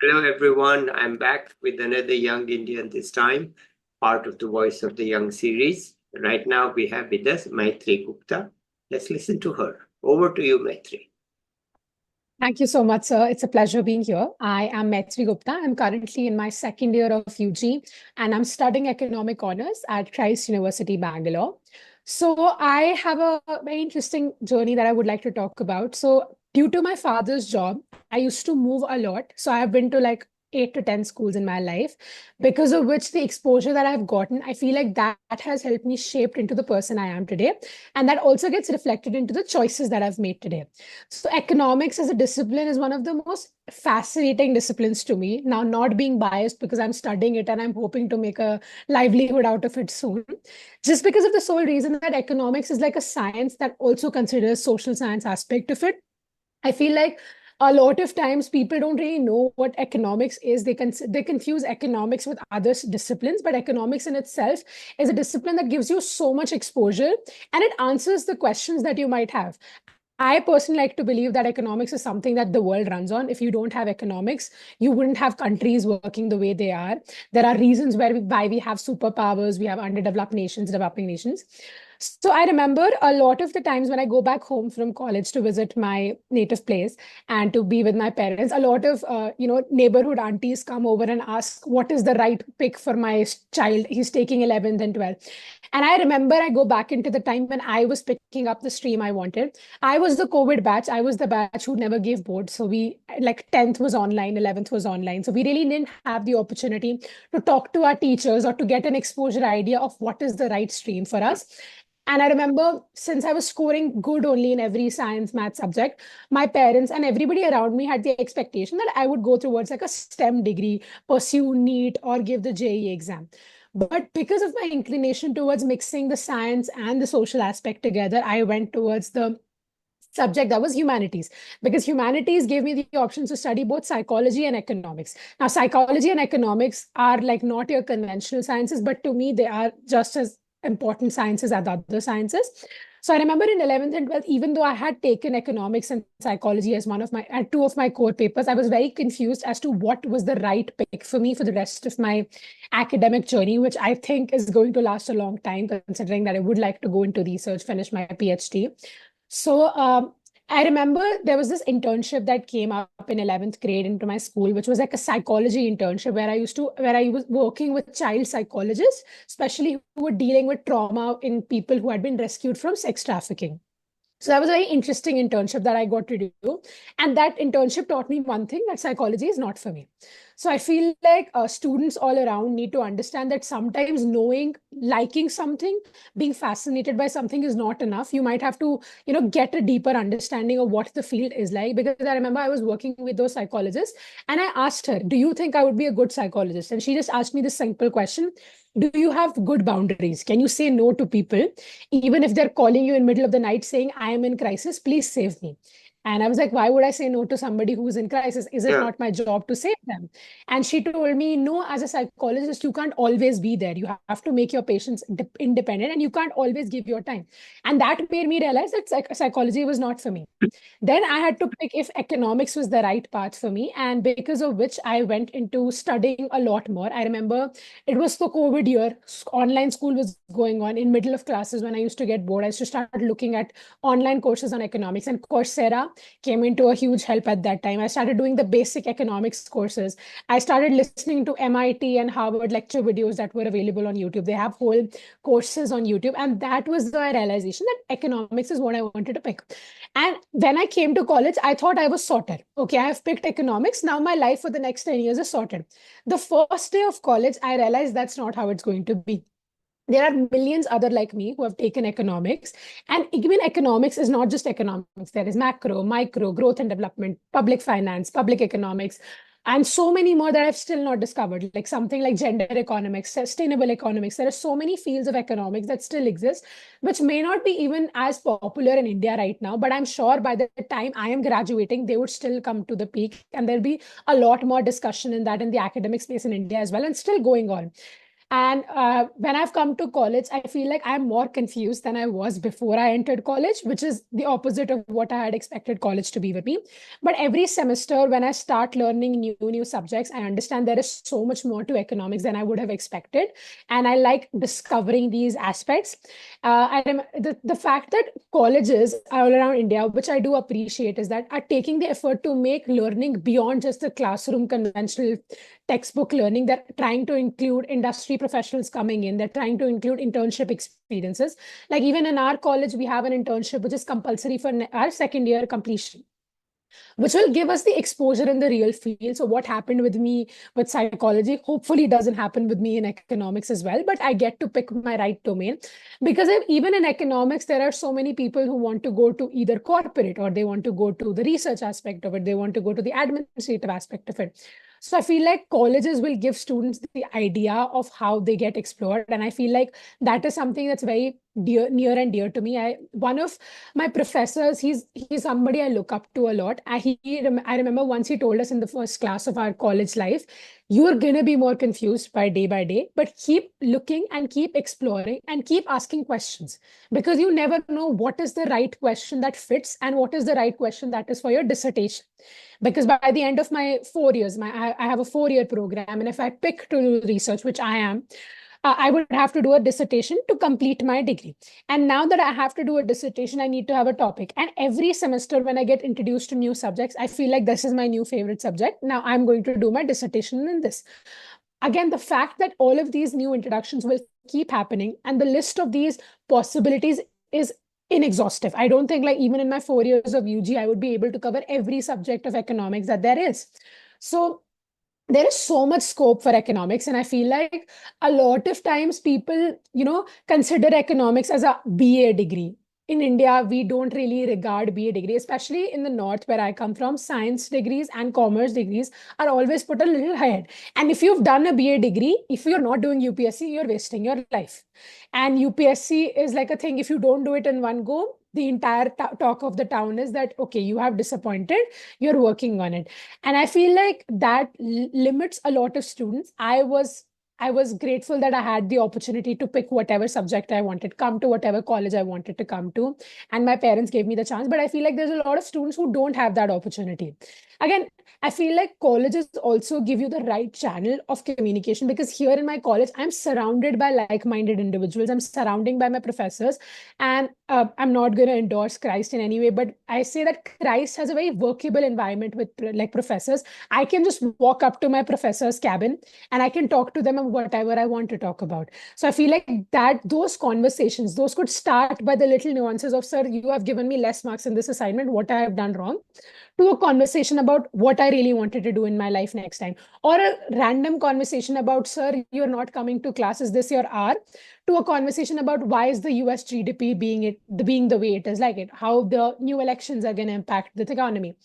Hello, everyone. I'm back with another Young Indian this time, part of the Voice of the Young series. Right now, we have with us Maitri Gupta. Let's listen to her. Over to you, Maitri. Thank you so much, sir. It's a pleasure being here. I am Maitri Gupta. I'm currently in my second year of UG and I'm studying economic honors at Christ University, Bangalore. So I have a very interesting journey that I would like to talk about. So due to my father's job, I used to move a lot. So I've been to like 8 to 10 schools in my life, because of which the exposure that I've gotten, I feel like that has helped me shaped into the person I am today. And that also gets reflected into the choices that I've made today. So economics as a discipline is one of the most fascinating disciplines to me. Now, not being biased because I'm studying it and I'm hoping to make a livelihood out of it soon, just because of the sole reason that economics is like a science that also considers social science aspect of it. I feel like a lot of times people don't really know what economics is. They confuse economics with other disciplines, but economics in itself is a discipline that gives you so much exposure and it answers the questions that you might have. I personally like to believe that economics is something that the world runs on. If you don't have economics, you wouldn't have countries working the way they are. There are reasons why we have superpowers, we have underdeveloped nations, developing nations. So I remember a lot of the times when I go back home from college to visit my native place and to be with my parents, a lot of neighborhood aunties come over and ask, what is the right pick for my child? He's taking 11th and 12th. And I remember I go back into the time when I was picking up the stream I wanted. I was the COVID batch. I was the batch who never gave board. So we like 10th was online, 11th was online. So we really didn't have the opportunity to talk to our teachers or to get an exposure idea of what is the right stream for us. And I remember since I was scoring good only in every science, math subject, my parents and everybody around me had the expectation that I would go towards like a STEM degree, pursue NEET, or give the JEE exam. But because of my inclination towards mixing the science and the social aspect together, I went towards the subject that was humanities, because humanities gave me the option to study both psychology and economics. Now psychology and economics are like not your conventional sciences, but to me they are just as important sciences as other sciences. So I remember in 11th and 12th, even though I had taken economics and psychology as two of my core papers, I was very confused as to what was the right pick for me for the rest of my academic journey, which I think is going to last a long time, considering that I would like to go into research, finish my PhD. So I remember there was this internship that came up in 11th grade into my school, which was like a psychology internship where I was working with child psychologists, especially who were dealing with trauma in people who had been rescued from sex trafficking. So that was a very interesting internship that I got to do. And that internship taught me one thing, that psychology is not for me. So I feel like students all around need to understand that sometimes knowing, liking something, being fascinated by something is not enough. You might have to, get a deeper understanding of what the field is like. Because I remember I was working with those psychologists and I asked her, do you think I would be a good psychologist? And she just asked me this simple question. Do you have good boundaries? Can you say no to people? Even if they're calling you in middle of the night saying, I am in crisis, please save me. And I was like, why would I say no to somebody who's in crisis? Is it Yeah. not my job to save them? And she told me, no, as a psychologist, you can't always be there. You have to make your patients independent and you can't always give your time. And that made me realize that psychology was not for me. Then I had to pick if economics was the right path for me. And because of which I went into studying a lot more. I remember it was the COVID year. Online school was going on in middle of classes. When I used to get bored, I used to start looking at online courses on economics, and Coursera came into a huge help at that time. I started doing the basic economics courses. I started listening to MIT and Harvard lecture videos that were available on YouTube. They have whole courses on YouTube. And that was the realization that economics is what I wanted to pick. And when I came to college, I thought I was sorted. Okay, I have picked economics. Now my life for the next 10 years is sorted. The first day of college, I realized that's not how it's going to be. There are millions other like me who have taken economics, and even economics is not just economics. There is macro, micro, growth and development, public finance, public economics, and so many more that I've still not discovered, like something like gender economics, sustainable economics. There are so many fields of economics that still exist, which may not be even as popular in India right now, but I'm sure by the time I am graduating, they would still come to the peak, and there'll be a lot more discussion in that in the academic space in India as well, and still going on. And when I've come to college, I feel like I'm more confused than I was before I entered college, which is the opposite of what I had expected college to be with me. But every semester, when I start learning new subjects, I understand there is so much more to economics than I would have expected. And I like discovering these aspects. The fact that colleges all around India, which I do appreciate, is that are taking the effort to make learning beyond just the classroom conventional textbook learning. They're trying to include industry professionals coming in. They're trying to include internship experiences. Like even in our college, we have an internship which is compulsory for our second year completion, which will give us the exposure in the real field. So what happened with me with psychology hopefully doesn't happen with me in economics as well, but I get to pick my right domain. Because even in economics, there are so many people who want to go to either corporate, or they want to go to the research aspect of it, they want to go to the administrative aspect of it. So I feel like colleges will give students the idea of how they get explored. And I feel like that is something that's very near and dear to me. One of my professors, he's somebody I look up to a lot. I remember once he told us in the first class of our college life, you're going to be more confused by day, but keep looking and keep exploring and keep asking questions, because you never know what is the right question that fits and what is the right question that is for your dissertation. Because by the end of my 4 years, I have a 4-year program, and if I pick to do research, which I am, I would have to do a dissertation to complete my degree. And now that I have to do a dissertation, I need to have a topic. And every semester, when I get introduced to new subjects, I feel like this is my new favorite subject. Now I'm going to do my dissertation in this. Again, the fact that all of these new introductions will keep happening, and the list of these possibilities is inexhaustive. I don't think, like, even in my 4 years of UG, I would be able to cover every subject of economics that there is. So there is so much scope for economics, and I feel like a lot of times people consider economics as a BA degree. In India, we don't really regard BA degree, especially in the north where I come from. Science degrees and commerce degrees are always put a little ahead. And if you've done a BA degree, if you're not doing UPSC, you're wasting your life. And UPSC is like a thing, if you don't do it in one go, the entire talk of the town is that, okay, you have disappointed, you're working on it. And I feel like that limits a lot of students. I was grateful that I had the opportunity to pick whatever subject I wanted, come to whatever college I wanted to come to, and my parents gave me the chance. But I feel like there's a lot of students who don't have that opportunity. Again, I feel like colleges also give you the right channel of communication, because here in my college, I'm surrounded by like-minded individuals. I'm surrounded by my professors, and I'm not going to endorse Christ in any way, but I say that Christ has a very workable environment with like professors. I can just walk up to my professor's cabin and I can talk to them about whatever I want to talk about. So I feel like that those conversations, those could start by the little nuances of, sir, you have given me less marks in this assignment, what I have done wrong, to a conversation about what I really wanted to do in my life next time, or a random conversation about, sir, you're not coming to class, is this your hour, to a conversation about why is the US GDP being the way it is, like it, how the new elections are going to impact the economy.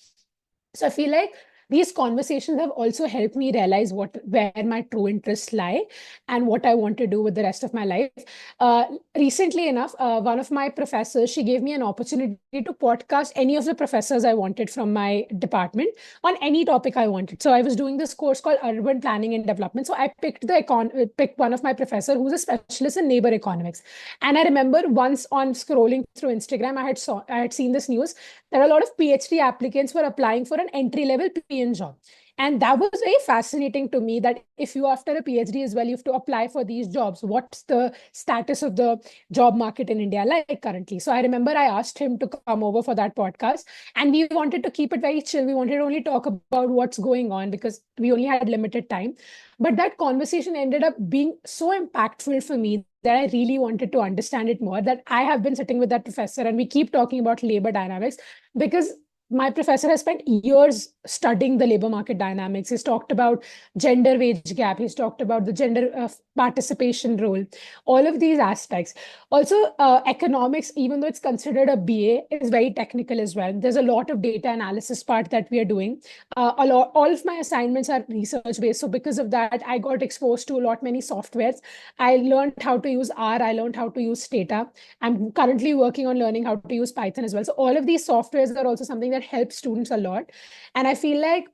So I feel like these conversations have also helped me realize where my true interests lie and what I want to do with the rest of my life. Uh, Recently enough, one of my professors, she gave me an opportunity to podcast any of the professors I wanted from my department on any topic I wanted. So I was doing this course called Urban Planning and Development. So I picked one of my professor who's a specialist in neighbor economics. And I remember once on scrolling through Instagram, I had seen this news. There are a lot of PhD applicants were applying for an entry-level PN job. And that was very fascinating to me, that if you, after a PhD as well, you have to apply for these jobs, what's the status of the job market in India like currently? So I remember I asked him to come over for that podcast, and we wanted to keep it very chill. We wanted to only talk about what's going on because we only had limited time. But that conversation ended up being so impactful for me that I really wanted to understand it more, that I have been sitting with that professor and we keep talking about labor dynamics, because my professor has spent years studying the labor market dynamics. He's talked about gender wage gap. He's talked about the gender participation role, all of these aspects. Also, economics, even though it's considered a BA, is very technical as well. There's a lot of data analysis part that we are doing. All of my assignments are research based. So because of that, I got exposed to a lot many softwares. I learned how to use R. I learned how to use Stata. I'm currently working on learning how to use Python as well. So all of these softwares are also something that helps students a lot. And I feel like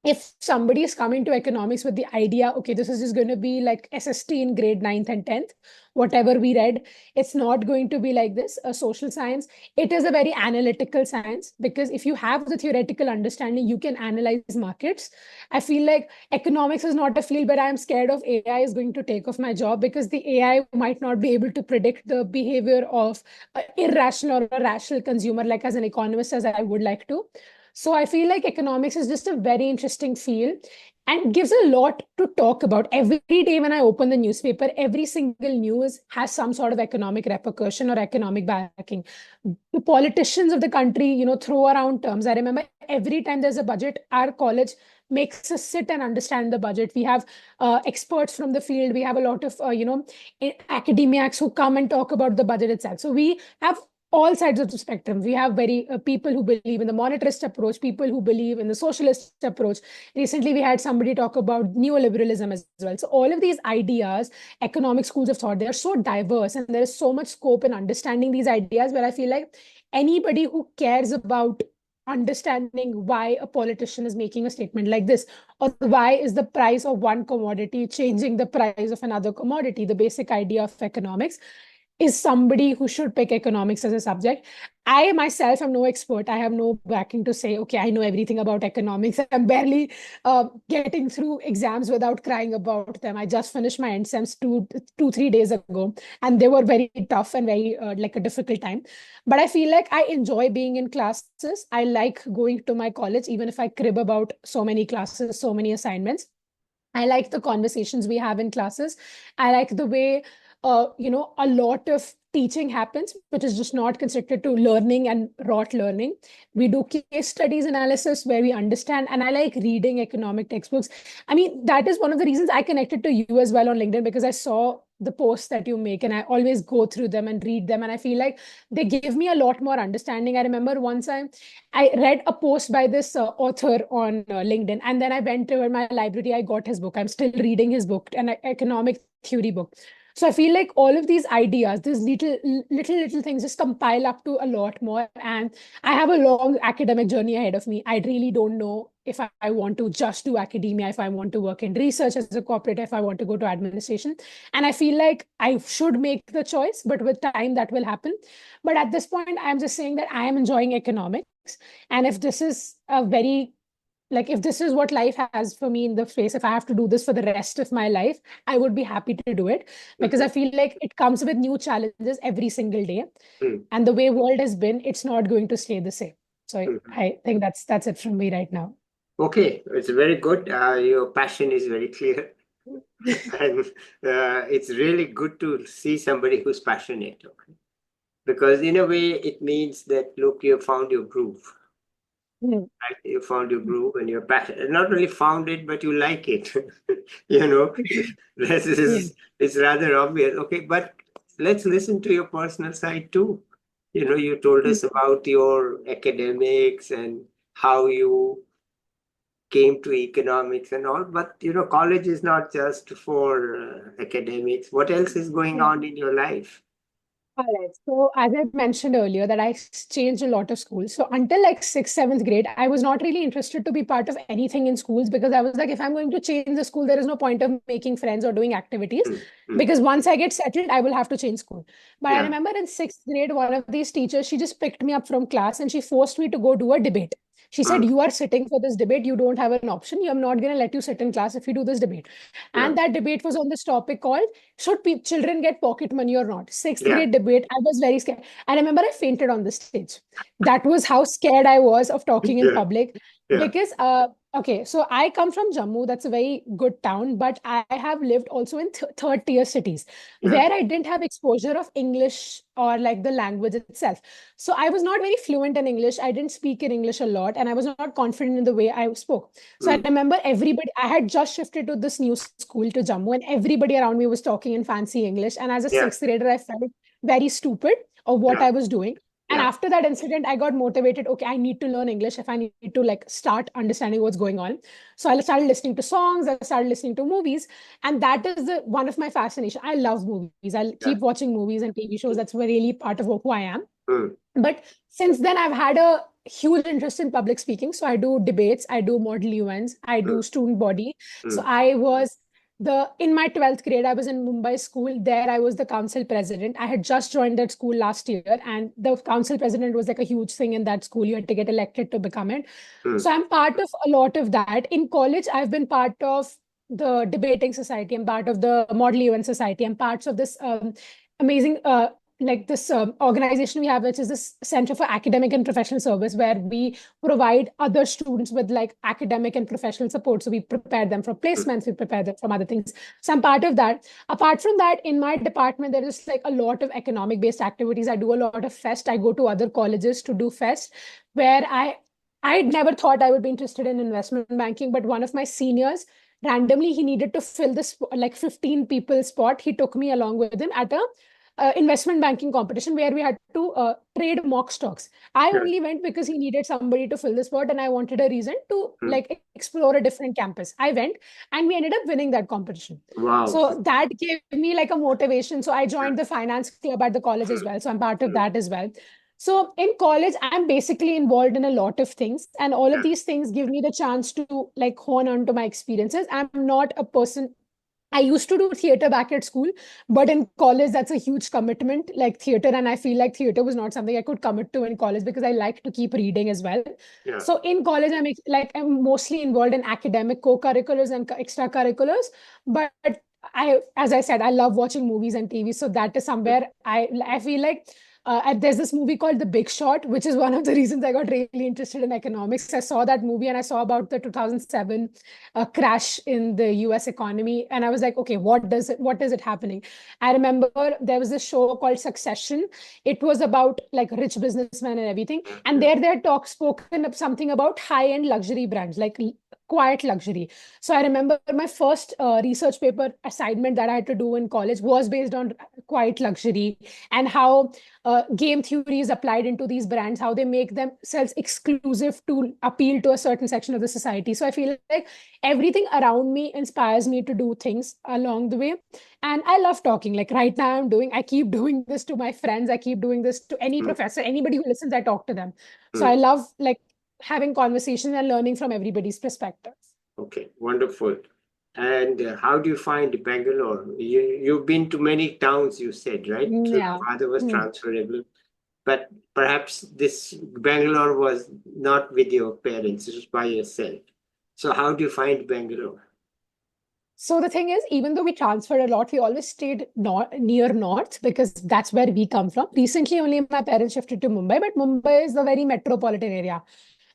if somebody is coming to economics with the idea, okay, this is just going to be like SST in grade 9th and 10th, whatever we read, it's not going to be like this. A social science, it is a very analytical science, because if you have the theoretical understanding, you can analyze markets. I feel like economics is not a field where I'm scared of AI is going to take off my job, because the AI might not be able to predict the behavior of an irrational or a rational consumer, like as an economist, as I would like to. So I feel like economics is just a very interesting field and gives a lot to talk about. Every day when I open the newspaper, every single news has some sort of economic repercussion or economic backing. The politicians of the country, throw around terms. I remember every time there's a budget, our college makes us sit and understand the budget. We have experts from the field. We have a lot of, academics who come and talk about the budget itself. So we have all sides of the spectrum. We have very people who believe in the monetarist approach, people who believe in the socialist approach. Recently, we had somebody talk about neoliberalism as well. So all of these ideas, economic schools of thought, they are so diverse, and there is so much scope in understanding these ideas, where I feel like anybody who cares about understanding why a politician is making a statement like this, or why is the price of one commodity changing the price of another commodity, the basic idea of economics, is somebody who should pick economics as a subject. I myself am no expert. I have no backing to say, okay, I know everything about economics. I'm barely getting through exams without crying about them. I just finished my end sems 3 days ago, and they were very tough and very like a difficult time. But I feel like I enjoy being in classes. I like going to my college, even if I crib about so many classes, so many assignments. I like the conversations we have in classes. I like the way, a lot of teaching happens, which is just not constricted to learning and rote learning. We do case studies analysis where we understand, and I like reading economic textbooks. I mean, that is one of the reasons I connected to you as well on LinkedIn, because I saw the posts that you make, and I always go through them and read them. And I feel like they give me a lot more understanding. I remember once I read a post by this author on LinkedIn, and then I went to my library. I got his book. I'm still reading his book, an economic theory book. So I feel like all of these ideas, these little things, just compile up to a lot more. And I have a long academic journey ahead of me. I really don't know if I want to just do academia, if I want to work in research as a corporate, if I want to go to administration. And I feel like I should make the choice, but with time that will happen. But at this point, I'm just saying that I am enjoying economics. And if this is a very, like, if this is what life has for me in the face, if I have to do this for the rest of my life, I would be happy to do it, because I feel like it comes with new challenges every single day. Mhm. And the way world has been, it's not going to stay the same. So Mhm. I think that's it from me right now. Okay, it's very good. Your passion is very clear. And it's really good to see somebody who's passionate. Okay? Because in a way, it means that, look, you found your groove. Mm. Right? You found your groove and you're passionate. Not really found it, but you like it. You know, this Yeah. is it's rather obvious. Okay, but let's listen to your personal side too. You told us about your academics and how you came to economics and all, but college is not just for academics. What else is going Yeah. on in your life? All right. So as I mentioned earlier, that I changed a lot of schools. So until like sixth, seventh grade, I was not really interested to be part of anything in schools, because I was like, if I'm going to change the school, there is no point of making friends or doing activities, Mm, mm, because once I get settled, I will have to change school. But I yeah, remember in sixth grade, one of these teachers, she just picked me up from class and she forced me to go do a debate. She said, mm, you are sitting for this debate. You don't have an option. I'm not going to let you sit in class if you do this debate. yeah, And that debate was on this topic called, should children get pocket money or not? Sixth yeah, grade debate. I was very scared. I remember I fainted on the stage. That was how scared I was of talking in yeah, public. yeah. Because, okay, so I come from Jammu. That's a very good town, but I have lived also in third tier cities Yeah. where I didn't have exposure of English or like the language itself. So I was not very fluent in English. I didn't speak in English a lot, and I was not confident in the way I spoke. So I Mm, remember everybody, I had just shifted to this new school to Jammu, and everybody around me was talking in fancy English. And as a yeah, sixth grader, I felt very stupid of what yeah, I was doing. And yeah, after that incident, I got motivated. Okay, I need to learn English if I need to like start understanding what's going on. So I started listening to songs, I started listening to movies. And that is one of my fascination. I love movies. I'll yeah. keep watching movies and TV shows. That's really part of who I am. Mm, But since then, I've had a huge interest in public speaking. So I do debates, I do model events, I do mm, student body. So mm, I was in my 12th grade, I was in Mumbai school. There I was the council president. I had just joined that school last year, and the council president was like a huge thing in that school. You had to get elected to become it. mm, So I'm part of a lot of that. In college, I've been part of the debating society. I'm part of the model event society. I'm parts of this amazing like this organization we have, which is this Center for Academic and Professional Service, where we provide other students with like academic and professional support. So we prepare them for mm, placements, we prepare them from other things. So I'm part of that. Apart from that, in my department, there is like a lot of economic based activities. I do a lot of fest. I go to other colleges to do fest, where I never thought I would be interested in investment banking, but one of my seniors randomly he needed to fill this like 15 people spot. He took me along with him at a investment banking competition where we had to trade mock stocks. I yeah, only went because he needed somebody to fill the spot, and I wanted a reason to mm. like explore a different campus. I went, and we ended up winning that competition. Wow. So that gave me like a motivation. So I Yeah, joined the finance club at the college as well. So I'm part of mm, that as well. So in college, I'm basically involved in a lot of things, and all of yeah, these things give me the chance to like hone on to my experiences. I'm not a person. I used to do theater back at school, but in college, that's a huge commitment, like theater. And I feel like theater was not something I could commit to in college because I like to keep reading as well. yeah, So in college, I'm mostly involved in academic co-curriculars and extracurriculars. But as I said, I love watching movies and TV. So that is mm, somewhere I feel like there's this movie called The Big Short, which is one of the reasons I got really interested in economics. I saw that movie and I saw about the 2007 crash in the US economy. And I was like, okay, what is it happening? I remember there was this show called Succession. It was about like rich businessmen and everything. And yeah, there they had spoken of something about high-end luxury brands, like quiet luxury. So I remember my first research paper assignment that I had to do in college was based on quiet luxury and how game theory is applied into these brands, how they make themselves exclusive to appeal to a certain section of the society. So I feel like everything around me inspires me to do things along the way. And I love talking. Like right now, I keep doing this to my friends. I keep doing this to any mm, professor, anybody who listens, I talk to them. So I mm. love like having conversations and learning from everybody's perspective. Okay, wonderful. And how do you find Bangalore? You've been to many towns, you said, right? So your Yeah. father was Hmm. transferable, but perhaps this Bangalore was not with your parents, it was by yourself. So how do you find Bangalore? So the thing is, even though we transferred a lot, we always stayed near north because that's where we come from. Recently, only my parents shifted to Mumbai, but Mumbai is a very metropolitan area.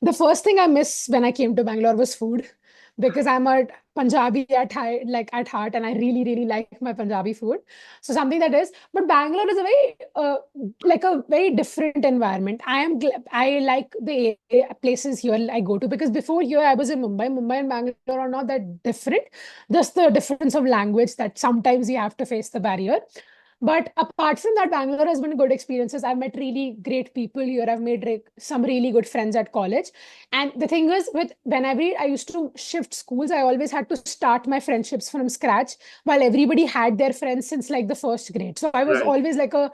The first thing I miss when I came to Bangalore was food because I'm a Punjabi at heart, and I really, really like my Punjabi food. So something that is, but Bangalore is a very like a very different environment. I like the places here I go to because before here I was in Mumbai. Mumbai and Bangalore are not that different. Just the difference of language that sometimes you have to face the barrier. But apart from that, Bangalore has been good experiences. I've met really great people here. I've made some really good friends at college. And the thing is, with whenever I used to shift schools, I always had to start my friendships from scratch while everybody had their friends since like the first grade. So I was Right. always like a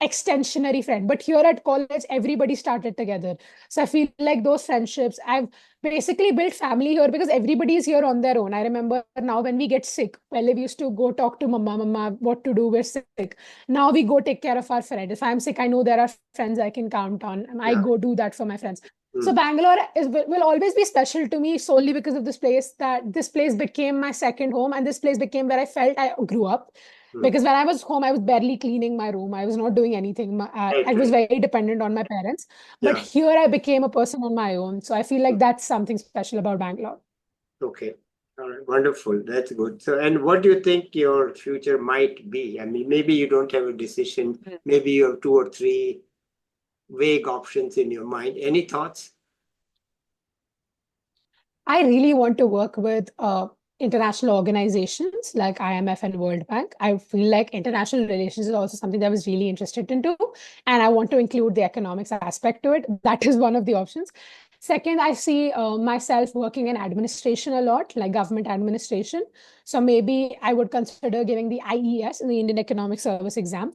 extensionary friend. But here at college, everybody started together. So I feel like those friendships, I've basically built family here because everybody is here on their own. I remember now when we get sick, well, we used to go talk to mama, what to do, we're sick. Now we go take care of our friend. If I'm sick, I know there are friends I can count on, and I Yeah. go do that for my friends. So Mm, Bangalore will always be special to me solely because of this place, that this place became my second home, and this place became where I felt I grew up. mm. Because when I was home, I was barely cleaning my room. I was not doing anything. I Right, was right. very dependent on my parents. But Yeah. here I became a person on my own. So I feel Mm. like that's something special about Bangalore. Okay. All right. Wonderful. That's good. So, and what do you think your future might be? I mean, maybe you don't have a decision. Maybe you have two or three vague options in your mind. Any thoughts? I really want to work with international organizations like IMF and World Bank. I feel like international relations is also something that I was really interested into, and I want to include the economics aspect to it. That is one of the options. Second, I see myself working in administration a lot, like government administration. So maybe I would consider giving the IES, the Indian Economic Service exam.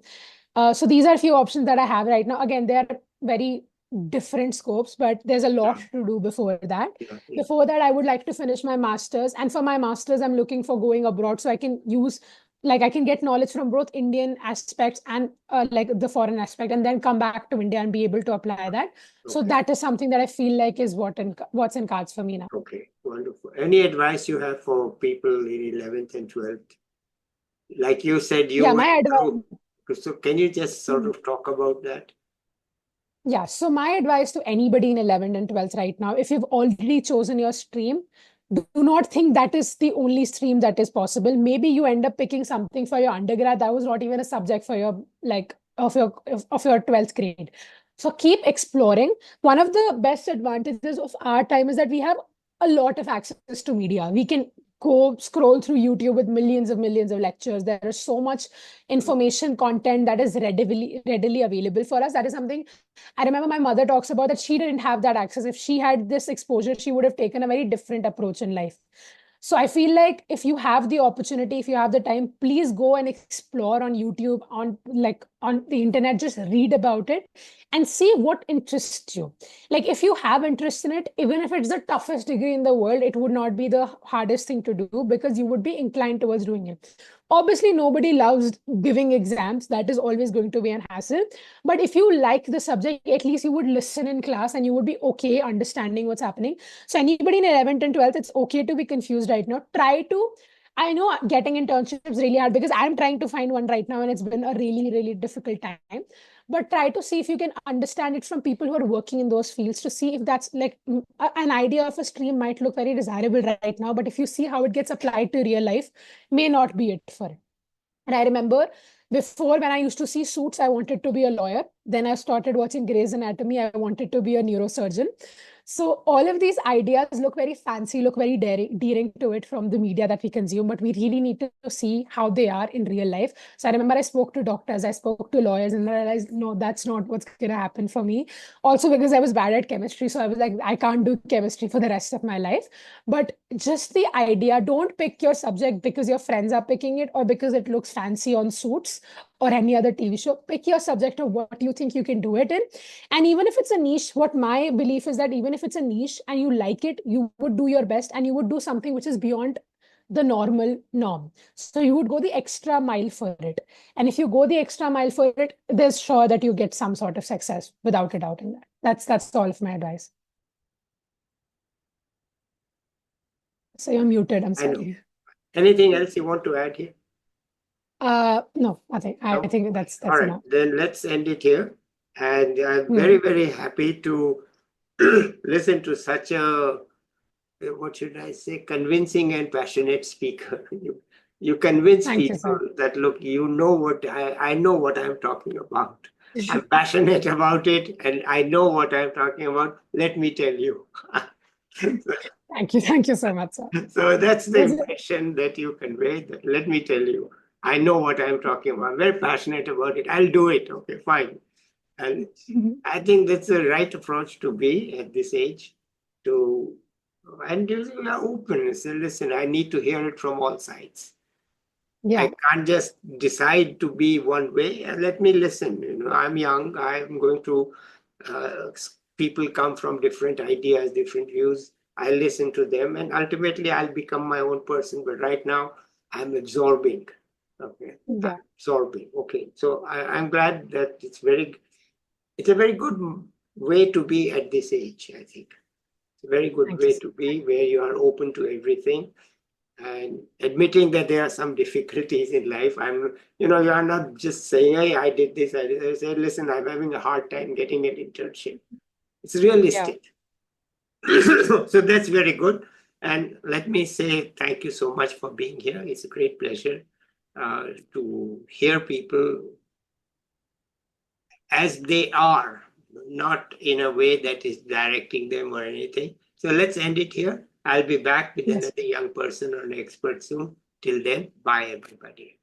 So these are a few options that I have right now. Again, they are very different scopes, but there's a lot to do before that. Before that, I would like to finish my master's. And for my master's, I'm looking for going abroad so I can use, like, I can get knowledge from both Indian aspects and like the foreign aspect, and then come back to India and be able to apply that. So that is something that I feel like is what's in cards for me now. Okay, wonderful. Any advice you have for people in 11th and 12th? Like you said, you Yeah, went my advice. through. So can you just sort of talk about that? Yeah, so my advice to anybody in 11th and 12th right now, if you've already chosen your stream, do not think that is the only stream that is possible. Maybe you end up picking something for your undergrad that was not even a subject for your like of your 12th grade. So keep exploring. One of the best advantages of our time is that we have a lot of access to media. We can go scroll through YouTube with millions of lectures. There is so much information content that is readily available for us. That is something I remember my mother talks about, that she didn't have that access. If she had this exposure, she would have taken a very different approach in life. So I feel like if you have the opportunity, if you have the time, please go and explore on YouTube, on the internet, just read about it and see what interests you. Like if you have interest in it, even if it's the toughest degree in the world, it would not be the hardest thing to do because you would be inclined towards doing it. Obviously, nobody loves giving exams. That is always going to be an hassle. But if you like the subject, at least you would listen in class and you would be okay understanding what's happening. So anybody in 11th and 12th, it's okay to be confused right now. I know getting internships really hard because I'm trying to find one right now and it's been a really difficult time. But try to see if you can understand it from people who are working in those fields, to see if that's like an idea of a stream might look very desirable right now. But if you see how it gets applied to real life, may not be it for it. And I remember before, when I used to see Suits, I wanted to be a lawyer. Then I started watching Grey's Anatomy. I wanted to be a neurosurgeon. So all of these ideas look very fancy, look very daring to it from the media that we consume, but we really need to see how they are in real life. So I remember I spoke to doctors, I spoke to lawyers, and I realized, no, that's not what's going to happen for me. Also because I was bad at chemistry. So I was like, I can't do chemistry for the rest of my life. But just the idea, don't pick your subject because your friends are picking it or because it looks fancy on Suits or any other TV show. Pick your subject of what you think you can do it in. And even if it's a niche, what my belief is that even if it's a niche and you like it, you would do your best and you would do something which is beyond the normal norm. So you would go the extra mile for it. And if you go the extra mile for it, there's sure that you get some sort of success without a doubt in that. That's all of my advice. So you're muted. I'm sorry. Anything else you want to add here? No, I think that's all right. enough. Then let's end it here. And I'm very happy to listen to such a, what should I say, convincing and passionate speaker. You convince people that, look, you know what I know what I'm talking about. I'm passionate about it and I know what I'm talking about. Let me tell you. Thank you so much, sir. So that's the impression that you convey. That, let me tell you, I know what I'm talking about. I'm very passionate about it. I'll do it. Okay, fine. And I think that's the right approach to be at this age. And you're open. So listen, I need to hear it from all sides. Yeah. I can't just decide to be one way. Let me listen. I'm young. I'm going to. People come from different ideas, different views. I listen to them, and ultimately, I'll become my own person. But right now, I'm absorbing. Okay, yeah. Absorbing. Okay, so I'm glad that it's a very good way to be at this age. I think it's a very good way to be, where you are open to everything. And admitting that there are some difficulties in life. You are not just saying, hey, I did this. I say, listen, I'm having a hard time getting an internship. It's realistic. Yeah. So that's very good. And let me say thank you so much for being here. It's a great pleasure to hear people as they are, not in a way that is directing them or anything. So let's end it here. I'll be back with another young person or an expert soon. Till then, bye everybody.